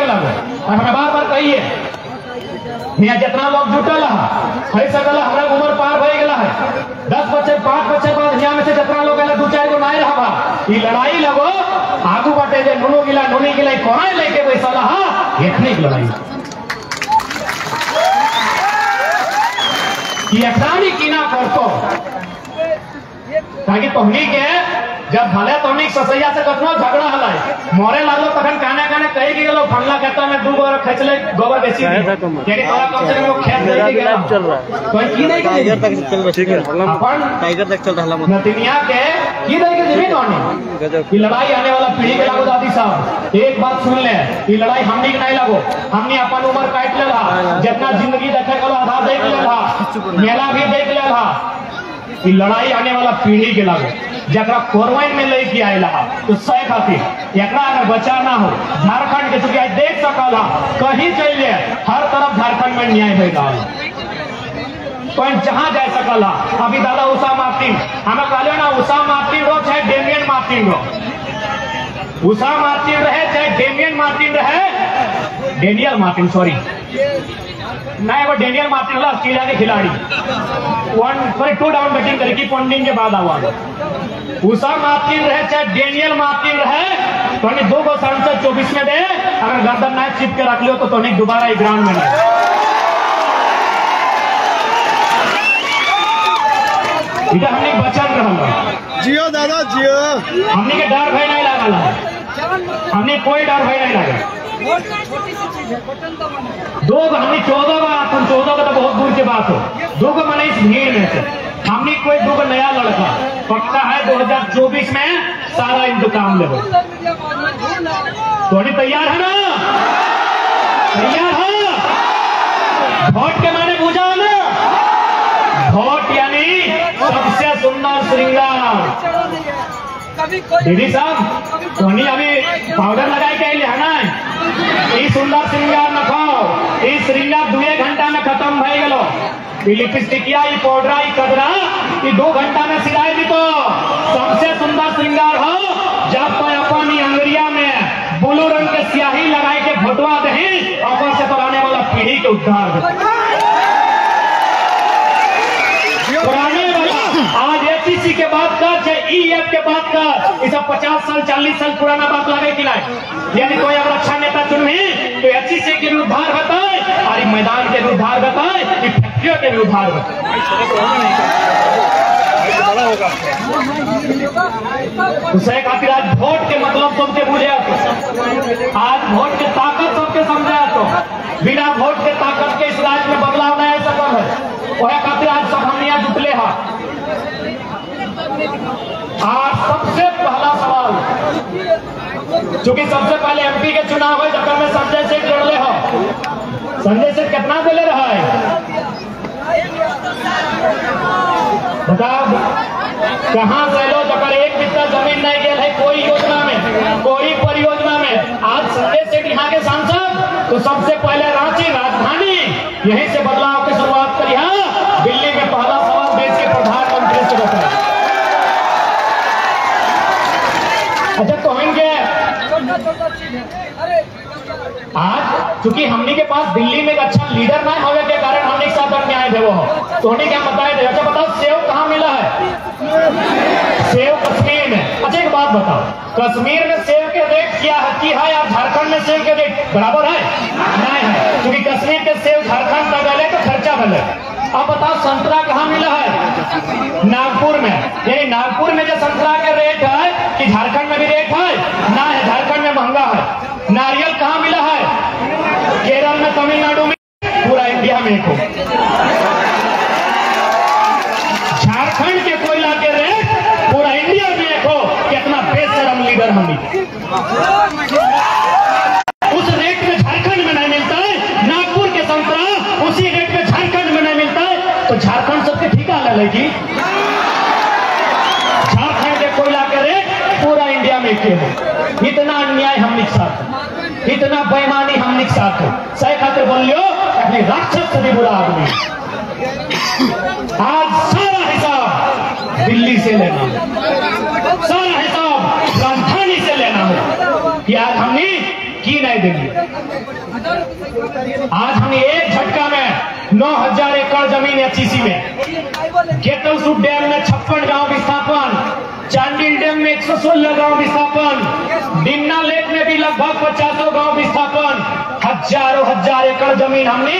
लगो। और हमें बार बार कहिए यहाँ जितना लोग जुटल है सकल हमारा उम्र पार हो गया है। 10 बच्चे 5 बच्चे बाद यहाँ में से जितना लोग 2-4 गो नहीं रहा ये लड़ाई लगो आगू बाटे जे नुनो गिला नुनी गिला कोना लेके बैसल एखनी लड़ाई ये कीना करतो ताकि तोहनी के जब भले तोहनी ससैया से कतनो झगड़ा हला मोरे लागलो तखन काने काने कहि के गेलो फंगला खेत में 2 गोर खचले गोबर बेसी जेडी तोरा कम से कम खेत दे के गेला चल रहा कोई की नहीं टाइगर तक चल रहा ठीक है अपन टाइगर तक चल रहा मत नतिनिया के की दे के जमीन होनी ये लड़ाई आने वाला पीढ़ी के लागो दादी साहब एक बात सुन ले ये लड़ाई हमनी के नहीं लागो हमनी अपन उम्र काट लेला जितना जिंदगी देखे गलो आधा देख लेला मेला भी देख लेला ये लड़ाई आने वाला पीढ़ी के लागो जरा कोरवाइन में लेके आएला तो सह खातिर एकरा अगर बचा ना हो झारखंड के चूंकि देख सकल कहीं चलिए हर तरफ झारखंड में न्याय हो रहा कोई जहां जा सकल अभी दादा उषा मार्टिन हमें कहले ना उषा मार्टिन रो चाहे डेमियन मार्टिन रो उषा मार्टिन रहे चाहे डेमियन मार्टिन रहे डेनियल मार्टिन सॉरी नहीं वो डेनियल मार्टिन वाला ऑस्ट्रेलिया के खिलाड़ी 2 डाउन बैटिंग करके पॉन्डिंग के बाद आवा उषा मार्टिन रहे चाहे डेनियल मार्टिन रहे तो 2 गो 24 में दे अगर गर्दन ना चिप के रख लियो तो दोबारा ग्राउंड में नहीं इधर हमने बचन रहा जियो दादा जियो हमने के डर भय नहीं लगा हमने कोई डर भय नहीं लगा 2 हमने 14 बात 14 का तो बहुत दूर की बात हो 2 को मैंने इस भीड़ में से हमने कोई 2 नया लड़का पक्का है 2024 में सारा इंतजाम ले तो तैयार है ना तैयार है वोट के माने पूछा ना वोट यानी सबसे सुंदर श्रृंगार दीदी साहब धोनी अभी पाउडर लगाए के लिए है ना ये सुंदर श्रृंगार न खाओ ये श्रृंगार 2 घंटा में खत्म भय गलो लिपस्टिकिया ये पाउडरा ये कदरा ये 2 घंटा में सिलाई दी तो सबसे सुंदर श्रृंगार हो जब तो अपन अंगरिया में ब्लू रंग के स्याही लगाए के भटवा दे ऊपर से तो आने वाला पीढ़ी के उद्धार पुराने वाला आज एचईसी के बाद का चाहे ईएफ के बाद का ये सब 50 साल 40 साल पुराना बात लगे कि नहीं यानी कोई अगर अच्छा नेता चुनी तो एचईसी के भी उद्धार बताए और मैदान के भी उद्धार बताए फैक्ट्रियों के भी उद्धार बताए उसे खातिर आज वोट के मतलब सबके बुझे आज वोट के ताकत सबके समझा तो बिना वोट के ताकत के इस राज्य में बदलाव नहीं आ सकता है वह खातिर आज सब हम यहाँ जुटले हैं आज सबसे पहला सवाल चूंकि सबसे पहले एमपी के चुनाव है जब में संजय सिंह जोड़ले हो संजय सिंह कितना दिले रहा है बताओ कहां से लो जब एक बिस्ता जमीन नहीं गया है कोई योजना में कोई परियोजना में आज संजय सिंह यहाँ के सांसद तो सबसे पहले रांची राजधानी यहीं से बदलाव की शुरुआत करी है दिल्ली में पहला सवाल देश के प्रधानमंत्री से होता है अच्छा कहेंगे आज चूंकि हमने के पास दिल्ली में एक अच्छा लीडर ना होने के कारण हमने के साथ अन्याय थे वो तो उन्हें क्या बताया थे अच्छा बताओ सेव कहाँ मिला है सेव कश्मीर में अच्छा एक बात बताओ कश्मीर में सेव के रेट क्या है की है और झारखंड में सेव के रेट बराबर है नहीं है क्योंकि कश्मीर के सेव झारखंड तक गए तो खर्चा भले अब बताओ संतरा कहाँ मिला है नागपुर में यानी नागपुर में जो संतरा के रेट है कि झारखंड में भी रेट है ना है झारखंड में महंगा है नारियल कहाँ मिला है केरल में तमिलनाडु में पूरा इंडिया में एक हो झारखंड के कोयला के रेट पूरा इंडिया में एक हो कितना बेशरम लीडर हम उस रेट में झारखंड में नहीं मिलता है नागपुर के संतरा उसी रेट में झारखंड में नहीं मिलता है तो झारखंड सबके ठिका ले लेगी झारखंड के कोयला के रेट पूरा इंडिया में के हो इतना अन्याय हमने साथ इतना बेईमानी हमने साथ हो सही खातिर बोलियो अपने राक्षस से भी बुरा आदमी आज सारा हिसाब दिल्ली से लेना सारा हिसाब राजधानी से लेना हो कि आज हमने की नहीं देंगे। आज हमने एक झटका में 9000 एकड़ जमीन एचईसी में, गेटलसूट डैम में 56 गांव विस्थापन, चांडिल डैम में 116 गांव विस्थापन, डिमना लेक में भी लगभग 50 गांव विस्थापन, हजारों हजार एकड़ जमीन हमने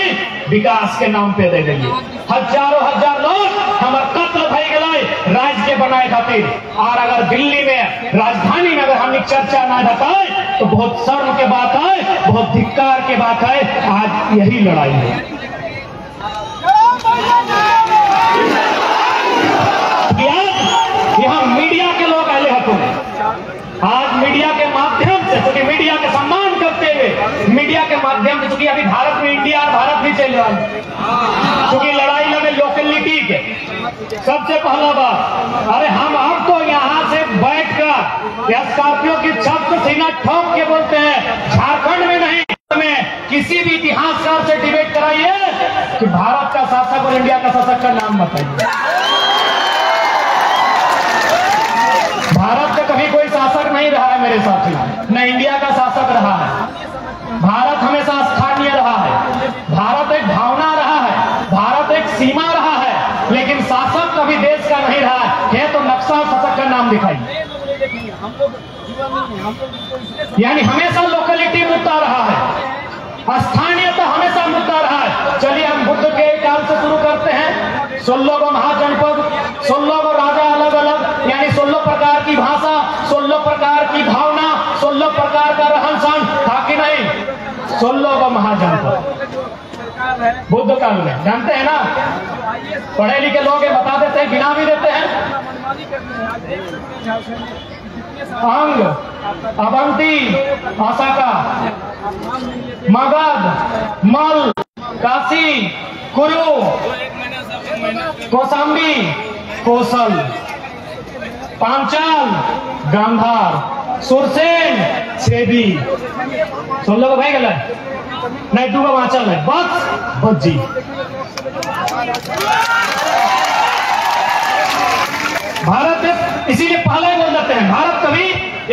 विकास के नाम पे दे देंगे। हजारों हजार लोग हमार कत्ल भई गए राज्य के बनाए खातिर। और अगर दिल्ली में राजधानी में अगर हमने चर्चा ना बताए तो बहुत शर्म के बात है, बहुत धिक्कार के बात है। आज यही लड़ाई है। यहाँ मीडिया के लोग आए हैं। आज मीडिया के माध्यम से, क्योंकि मीडिया के सम्मान करते हुए मीडिया के माध्यम से, क्योंकि अभी भारत में इंडिया और भारत भी चल रहा है, क्योंकि लड़ाई लड़े लोकलिटी के। सबसे पहला बात, अरे हम अब तो यहाँ से बैठकर या स्कॉर्पियो की छत को सीना ठोक के बोलते हैं, झारखंड में नहीं, में किसी भी इतिहासकार से डिबेट कराइए कि भारत का शासक और इंडिया का शासक का नाम बताइए। भारत का कभी कोई शासक नहीं रहा है मेरे साथी, न इंडिया का शासक रहा है। भारत हमेशा स्थानीय रहा है, भारत एक भावना रहा है, भारत एक सीमा रहा है, लेकिन शासक कभी देश का नहीं रहा है। तो नक्शा और शासक का नाम दिखाइए। यानी हमेशा लोकलिटी मुद्दा रहा है, स्थानीयता हमेशा मुद्दा रहा है। चलिए हम बुद्ध के काल से शुरू करते हैं। 16 गो महाजनपद, 16 गो राजा अलग अलग, यानी 16 प्रकार की भाषा, 16 प्रकार की भावना, 16 प्रकार का रहन सहन था कि नहीं? 16 गो महाजनपद बुद्ध काल में, जानते हैं ना? पढ़े लिखे लोग ये बता देते हैं, गिना भी देते हैं। अंग, अवंती, असाका, मगध, मल, काशी, कुरु, कौशाम्बी, कौशल, पांचाल, गांधार, सुरसेन, छेदी। 16 को भाई गल नहीं, 2 गो आंचल है, बस बज्जी। भारत इसीलिए पहले बोल जाते हैं, भारत कभी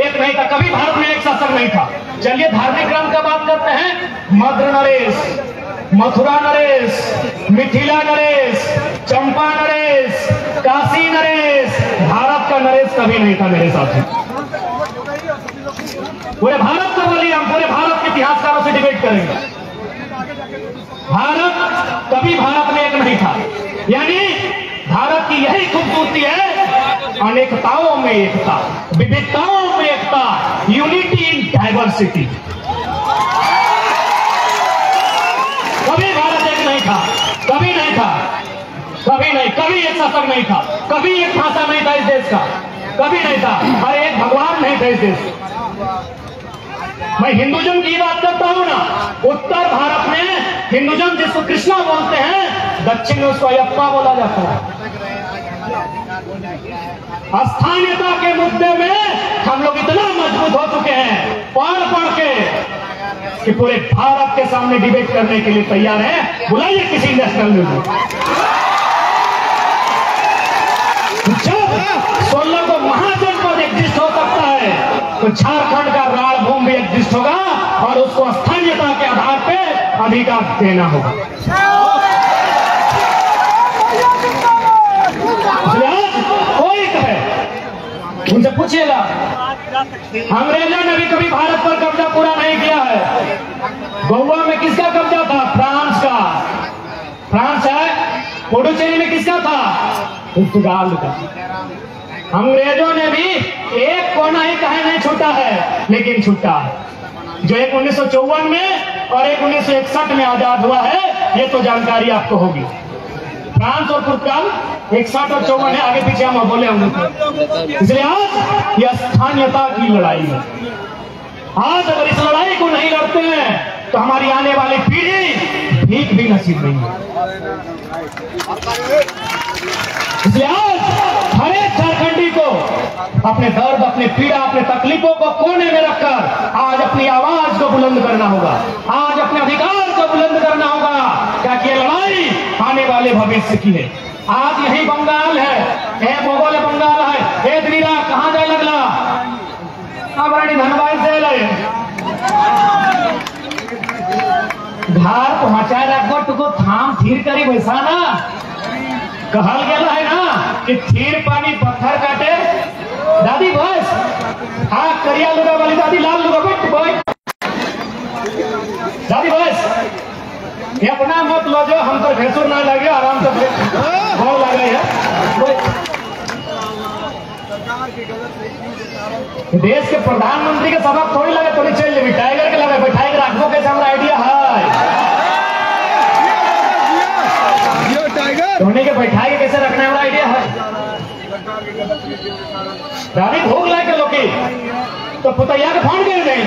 एक नहीं था, कभी भारत में एक शासक नहीं था। चलिए धार्मिक ग्रंथ का बात करते हैं। मद्र नरेश, मथुरा नरेश, मिथिला नरेश, चंपा नरेश, काशी नरेश, भारत का नरेश कभी नहीं था मेरे साथी। पूरे भारत को बोलिए, हम पूरे भारत के इतिहासकारों से डिबेट करेंगे। भारत कभी भारत में एक नहीं था। यानी भारत की यही खूबसूरती है, अनेकताओं में एकता, विविधताओं में एकता, यूनिटी इन डाइवर्सिटी। कभी भारत एक नहीं था, कभी नहीं था, कभी नहीं, कभी एक शासक नहीं था, कभी एक भाषा नहीं था इस देश का, कभी नहीं था। और एक भगवान नहीं था इस देश। मैं हिंदुज्म की बात करता हूं ना, उत्तर भारत में हिंदुज्म जिसको कृष्णा बोलते हैं, दक्षिण में उसको अयप्पा बोला जाता है। स्थानीयता के मुद्दे में हम लोग इतना मजबूत हो चुके हैं, पढ़ पढ़ के, कि पूरे भारत के सामने डिबेट करने के लिए तैयार है। बुलाइए किसी नेशनल न्यूज। जब 16 को महाजनपद एग्जिस्ट हो सकता है, तो झारखंड का राजभूमि भी एग्जिस्ट होगा और उसको स्थानीयता के आधार पे अधिकार देना होगा। कोई कहे, उनसे पूछिएगा, अंग्रेजों ने भी कभी भारत पर कब्जा पूरा नहीं किया है। गोवा में किसका कब्जा था? फ्रांस का। फ्रांस है। पुडुचेरी में किसका था? पुर्तगाल का। अंग्रेजों ने भी एक कोना ही कहीं नहीं छूटा है, लेकिन छूटा है। जो एक 1954 में और एक 1961 में आजाद हुआ है, ये तो जानकारी आपको होगी। फ्रांस और पुर्तगाल 61 और 54 है, आगे पीछे हम बोले होंगे। इसलिए आज यह स्थानीयता की लड़ाई है। आज अगर इस लड़ाई को नहीं लड़ते हैं तो हमारी आने वाली पीढ़ी भीख भी नसीब नहीं है। इसलिए आज हर एक झारखंडी को अपने दर्द, अपने पीड़ा, अपने तकलीफों को कोने में रखकर आज अपनी आवाज को बुलंद करना होगा, आज अपने अधिकार को बुलंद करना होगा, क्योंकि ये लड़ाई आने वाले भविष्य की है। आज यही बंगाल है, मोगल बंगाल है, दिनीरा कहाँ जाए लगला, धनबाद से धार पहुंचाए रखो तुको थाम थीर करी वैसा ना कहल गेला है ना कि थीर पानी पत्थर काटे। दादी बस हाँ करिया लुगा वाली दादी लाल लुगा बैठ बैठ दादी बस ये अपना मत लो जो हम तो भैंसुर ना लगे आराम से भाव लगे है। देश के प्रधानमंत्री के सबक थोड़ी लगे थोड़ी चल जाए टाइगर के लगे टाइगर रखो कैसे हमारा आइडिया है धोनी के बैठाए के कैसे रखने वाला आइडिया है। दादी भूख लाए के लोग तो पुतैया के फोन कर दें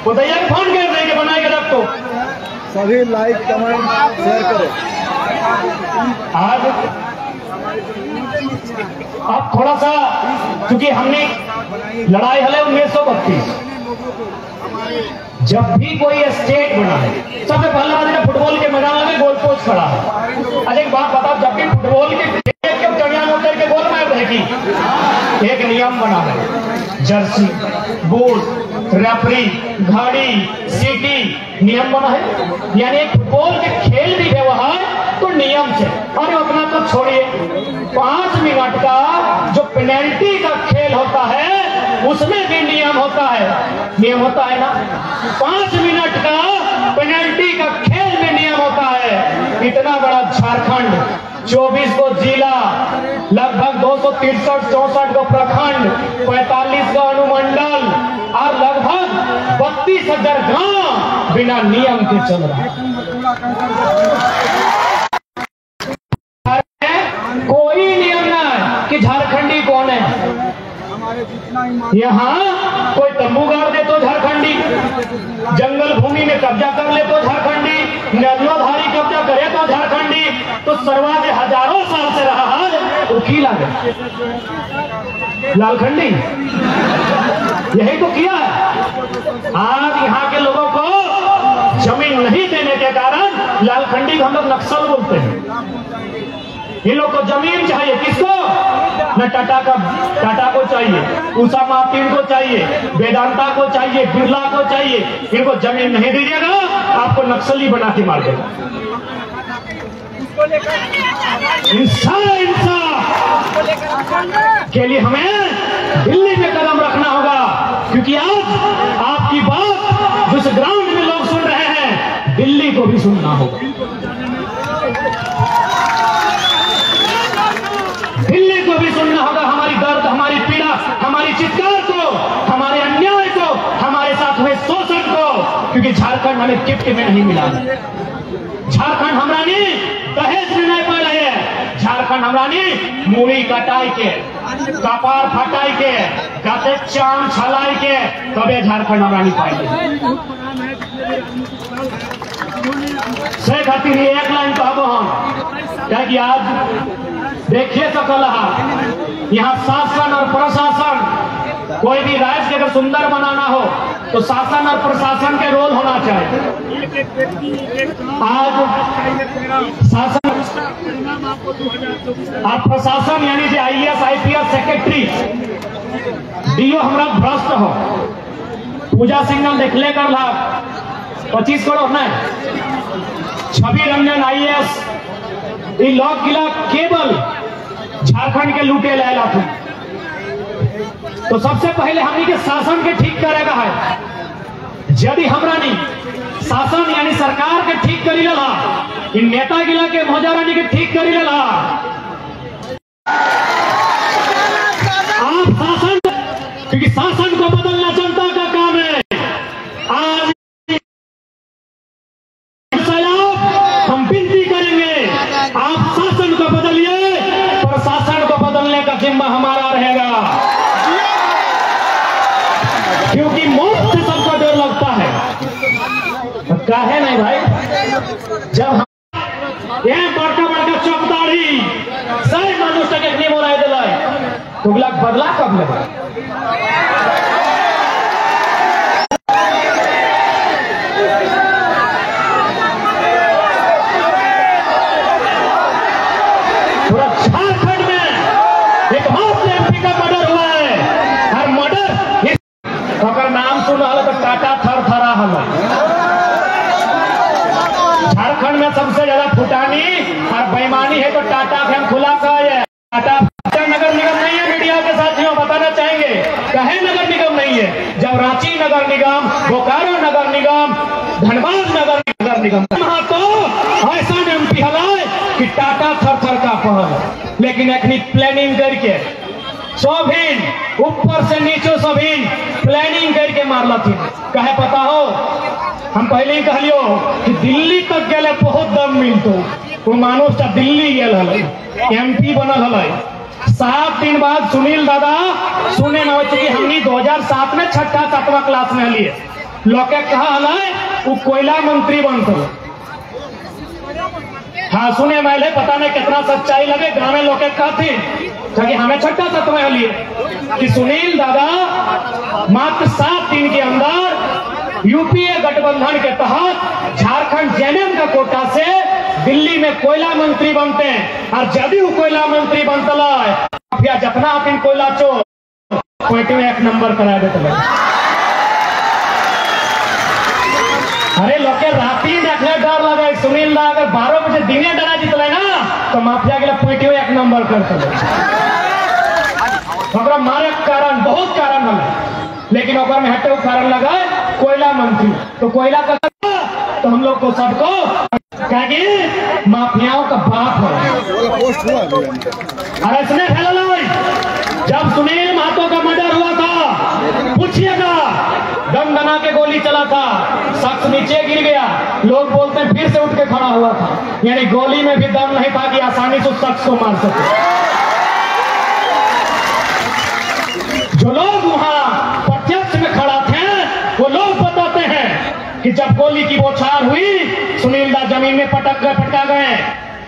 पुतैया के फोन कर दें कि बना के रख तो सभी लाइक कमेंट शेयर करें। आज अब थोड़ा सा क्योंकि हमने लड़ाई हले 1932 जब भी कोई स्टेट बना है सबसे पहला दिन फुटबॉल के मैदान में गोल पोस्ट खड़ा है। अच्छा एक बात बताओ जब भी फुटबॉल के चढ़िया में उतर के गोल मार रहेगी एक नियम बना है जर्सी बूट रेफरी घड़ी सीटी नियम बना है यानी फुटबॉल के खेल भी व्यवहार तो नियम से और अपना तो छोड़िए 5 मिनट का जो पेनल्टी का खेल होता है उसमें भी नियम होता है ना 5 मिनट का पेनल्टी का खेल में नियम होता है। इतना बड़ा झारखंड 24 को जिला लगभग 263-64 को प्रखंड 45 का अनुमंडल और लगभग 32,000 गांव बिना नियम के चल रहा है। कोई नियम ना है कि झारखंडी कौन है। यहाँ कोई तंबू गाड़ दे तो झारखंडी जंगल भूमि में कब्जा कर ले तो झारखंडी नदियोधारी कब्जा करे तो झारखंडी तो सर्वाधिक हजारों साल से रहा है वकील आ गए लालखंडी यही तो किया है। आज यहाँ के लोगों को जमीन नहीं देने के कारण लालखंडी को हम लोग नक्सल बोलते हैं। इन लोग को जमीन चाहिए किसको न टाटा को चाहिए उषा मार्टिन को चाहिए वेदांता को चाहिए बिरला को चाहिए। इनको जमीन नहीं दीजिएगा आपको नक्सली बना के मार देगा। इंसाफ के लिए हमें दिल्ली में कदम रखना होगा क्योंकि आज आपकी बात जिस ग्राउंड में लोग सुन रहे हैं दिल्ली को भी सुनना होगा। दिल्ली को भी सुनना होगा हमारी दर्द हमारी पीड़ा हमारी चित्कार को हमारे अन्याय को हमारे साथ हुए शोषण को क्योंकि झारखंड हमें गिफ्ट में नहीं मिला है। झारखंड हमरानी दहेज में नहीं पा रहे हैं। झारखंड हमरानी मूड़ी कटाई के कपार फटाई के गाते चांद छलाई के तबे झारखंड हमरानी पाएंगे। से खातिर एक लाइन कहबो हम कि आज देखिए तो कल यहाँ शासन और प्रशासन कोई भी राज्य के अगर सुंदर बनाना हो तो शासन और प्रशासन के रोल होना चाहिए। आज शासन और प्रशासन यानी जो IAS IPS सेक्रेटरी DO हमारा भ्रष्ट हो पूजा सिंगल देखले कर लाभ 25 करोड़ न छवि रंजन IAS लॉक किला केवल झारखंड के लूटे लाला थे। तो सबसे पहले हमनी के शासन के ठीक करेगा है। यदि हमरानी शासन यानी सरकार के ठीक करी लला इन नेता गिला के मौजारानी के ठीक करी लला आप शासन क्योंकि शासन को बदलना जनता का काम है। आज हम विनती करेंगे आप शासन को बदलिए प्रशासन को बदलने का जिम्मा हमारा रहेगा क्योंकि मौत से सबको डर लगता है। तो काहे नहीं भाई जब हम बड़का बड़का चौकदारी सही मनुष्य के नहीं बोला दिला तो बदला कब लेगा। पूरा झारखंड में एक मात्र MP का मर्डर हुआ है। हर मर्डर अगर नाम सुन रहा तो टाटा थर थरा हमें में सबसे ज्यादा फुटानी और बेईमानी है तो टाटा के हम खुला कहे टाटा नगर निगम नहीं है। मीडिया के साथियों बताना चाहेंगे कहे नगर निगम नहीं है, जब रांची नगर निगम, बोकारो नगर निगम, धनबाद नगर निगम तो ऐसा एमपी हलाए कि टाटा थर थर का पहल, लेकिन अखनी प्लानिंग करके सोभिन ऊपर से नीचे सोभिन प्लानिंग करके मारला थी। कहे पता हो, हम पहले ही कहलियो कि दिल्ली तक गए बहुत दम मिलतो, वो मानुष दिल्ली गए एमपी बनल हल। 7 दिन बाद सुनील दादा सुने न हो चुकी हमनी 2007 में 6-7वां क्लास में लिए लोग कहा हल वो कोयला मंत्री बनते। हाँ सुने मैले पता नहीं कितना सच्चाई लगे, गाँव में लोग कहती कि हमें 6-7वां लिए कि सुनील दादा मात्र 7 दिन के अंदर यूपीए गठबंधन के तहत झारखंड जेएमएम का कोटा से दिल्ली में कोयला मंत्री बनते हैं। और जदयू कोयला मंत्री बनता है जितना अपन कोयला चो पॉइंट में 1 नंबर करा देते। अरे लोग राती देखने डर लगे सुनील दा अगर 12 बजे दिने डरा जीतले ना तो माफिया के लिए पॉइंट में 1 नंबर करते मारे कारण बहुत कारण लगे, लेकिन ओकर में हटे कारण लगा कोयला मंत्री। तो कोयला का तो हम लोग को सबको कहेंगे माफियाओं का बाप है। अरे इसने जब सुनील महतो का मर्डर हुआ था पूछिएगा, दम बना के गोली चला था, शख्स नीचे गिर गया, लोग बोलते हैं फिर से उठ के खड़ा हुआ था, यानी गोली में भी दम नहीं था कि आसानी से उस शख्स को मार सके। जो लोग वहां प्रत्यक्ष में खड़ा थे वो लोग बताते हैं कि जब गोली की बौछार हुई सुनील दा जमीन में पटका गए,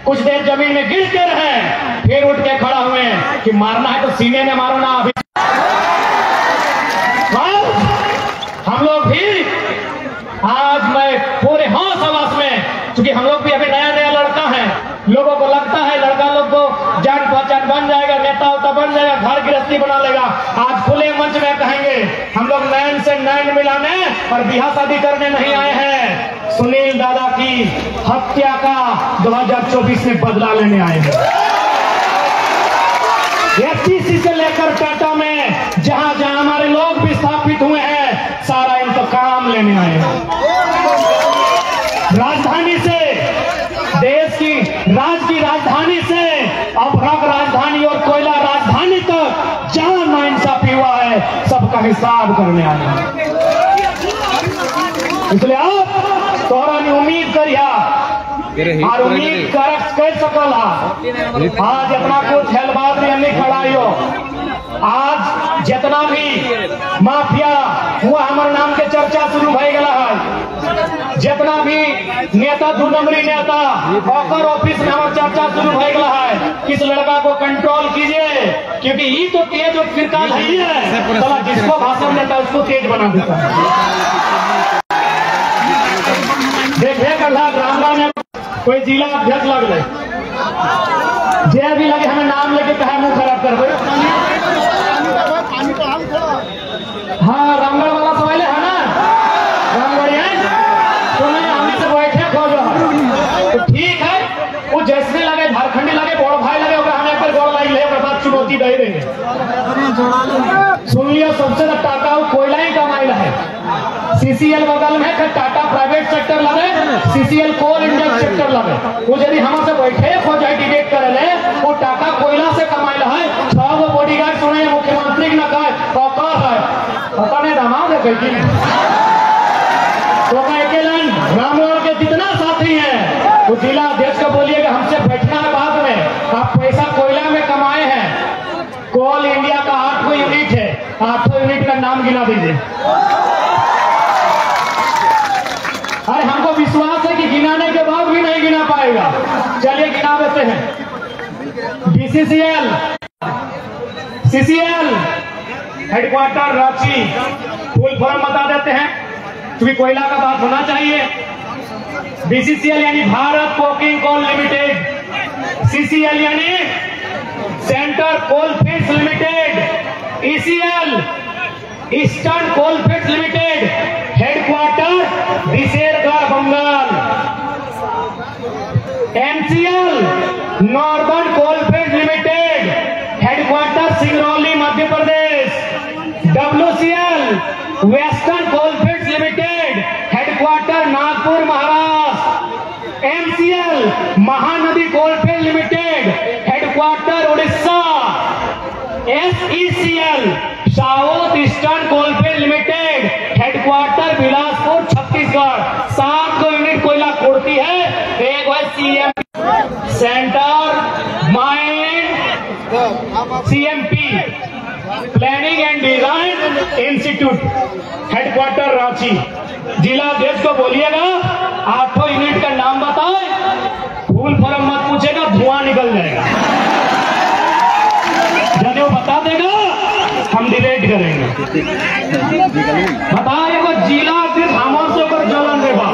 कुछ देर जमीन में गिर के रहे, फिर उठ के खड़ा हुए कि मारना है तो सीने में मारो ना। अभी हम लोग भी आज मैं पूरे होश हवास में, क्योंकि हम लोग भी अभी नया नया लड़का है, लोगों को लगता है लड़का लोग को जान पहचान बन जाएगा, नेता उता बन जाएगा, घर गृहस्थी बना लेगा। आज खुले मंच में कहेंगे हम लोग नैन से नैन मिलाने और बिहार शादी करने नहीं आए हैं, सुनील दादा की हत्या का 2024 में बदला लेने आए हैं। एफटीसी से लेकर टाटा में जहां जहां हमारे लोग भी स्थापित हुए हैं सारा इंतकाम लेने आए हैं। राजधानी से, देश की राजधानी से अपराध राजधानी और कोयला राजधानी तक जहां नाइंसाफी हुआ है सबका हिसाब करने आए हैं। इसलिए आप तोहरा ने उम्मीद करिया और उम्मीद कर सकल आज इतना कुछ हेलबाद में नहीं खड़ाइयो। आज जितना भी माफिया हुआ हमारे नाम के चर्चा शुरू हो गया है, जितना भी नेता 2 नंबरी नेता ऑकर ऑफिस में हमारा चर्चा शुरू हो गया है, किस लड़का को कंट्रोल कीजिए क्योंकि ये तो तेज और फिरकाल है, चला जिसको भाषण देता है उसको तेज बना देता है। देखिए कल्ला ग्रामला में कोई जिला अध्यक्ष लग रहे जे भी लगे हमें नाम लेके कहा मुंह खराब कर दे। हाँ रामगढ़ वाला सवाल है ना, रामगढ़ तो नहीं हमने से बैठे खोजो तो ठीक है, वो जैसे लगे झारखंडी लगे बड़ भाई लगे हमें पर गौर लाई ले बता चुनौती दे देंगे। सुन लिया सबसे ज्यादा टाटा कोयला ही कमाई है, सीसीएल बगल में टाटा प्राइवेट सेक्टर लगे, सीसीएल कोल इंडिया सेक्टर लगे, वो यदि हमसे बैठे हो जाए डिबेट करे ले वो टाटा कोयला से कमाई है। 6 गो बॉडीगार्ड सुने मुख्यमंत्री न कहे औकात है पता नहीं दामाद है कहीं तो रामगढ़ के जितना साथी हैं वो जिला अध्यक्ष को बोलिएगा हमसे बैठना है बाद में, आप पैसा कोयला में कमाए हैं। कोल इंडिया का 8 यूनिट है, 8 यूनिट का नाम गिना दीजिए। अरे हमको विश्वास है कि गिनाने के बाद भी नहीं गिना पाएगा, चलिए गिना देते हैं। BCCL CCL headquarter Ranchi, full form बता देते हैं क्योंकि कोयला का बात होना चाहिए। बीसीसीएल यानी Bharat coking coal limited, CCL यानी centre coalfields limited, ECL eastern coalfields limited, headquarter Vishergarh Bengal. NCL northern coalfield limited, headquarter Singrauli Madhya Pradesh. WCL western coalfield limited, headquarter Nagpur Maharashtra. MCL Mahanadi coalfield limited, headquarter Orissa. SECL south eastern coalfield limited, headquarter Bilaspur Chhattisgarh. 7 unit कोयला कोड़ती है। एक है CM centre mind, CMP planning and design institute, headquarter Ranchi. जिला अध्यक्ष को बोलिएगा 8 unit का नाम बताए, फूल फॉर्म मत पूछेगा, धुआं निकल जाएगा। जब बता देगा हम डिबेट करेंगे। बताइए वो जिला अध्यक्ष हमर से ऊपर जलन रे बा।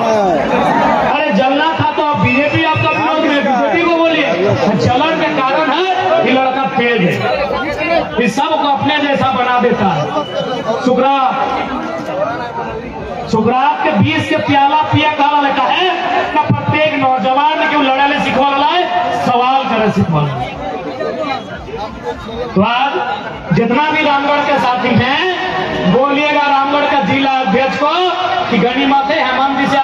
अरे जलना था तो आप बीजेपी आपका विरोध में बीजेपी को बोलिए। जलन के कारण है ये लड़का तेज है, इस सबको अपने जैसा बना देता है। सुकरात के 20 के प्याला पिया काला लेता है ना। प्रत्येक नौजवान ने क्यों लड़ाले सिखवा लाए, सवाल करे सिखवा। तो आज जितना भी रामगढ़ के साथी हैं बोलिएगा रामगढ़ का जिला अध्यक्ष को कि गनीमत है हेमंत जी से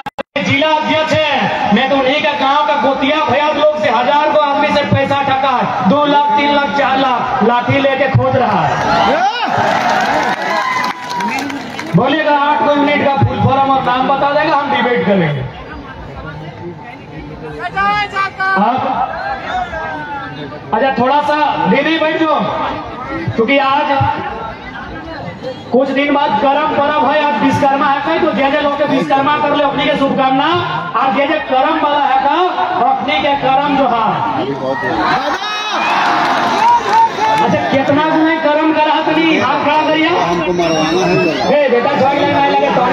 जिला अध्यक्ष है। मैं तो उन्हीं का गांव का गोतिया भैया लोग से 1000 को आदमी से पैसा ठका है, 2 लाख 3 लाख 4 लाख लाठी लेके खोज रहा है। बोलिएगा 8 यूनिट का फुल फॉर्म और नाम बता देगा, हम डिबेट करेंगे। अच्छा थोड़ा सा दीदी बैठ जाओ, क्योंकि आज कुछ दिन बाद कर्म पर्व है। आज विश्वकर्मा है कहीं तो जे लोग के विश्वकर्मा कर ले अपनी के शुभकामना। और जे कर्म वाला है का अपनी के कर्म जो है। अच्छा कितना गुना कर्म करा तो नहीं हाथ खड़ा करिए। बेटा लगे तो हम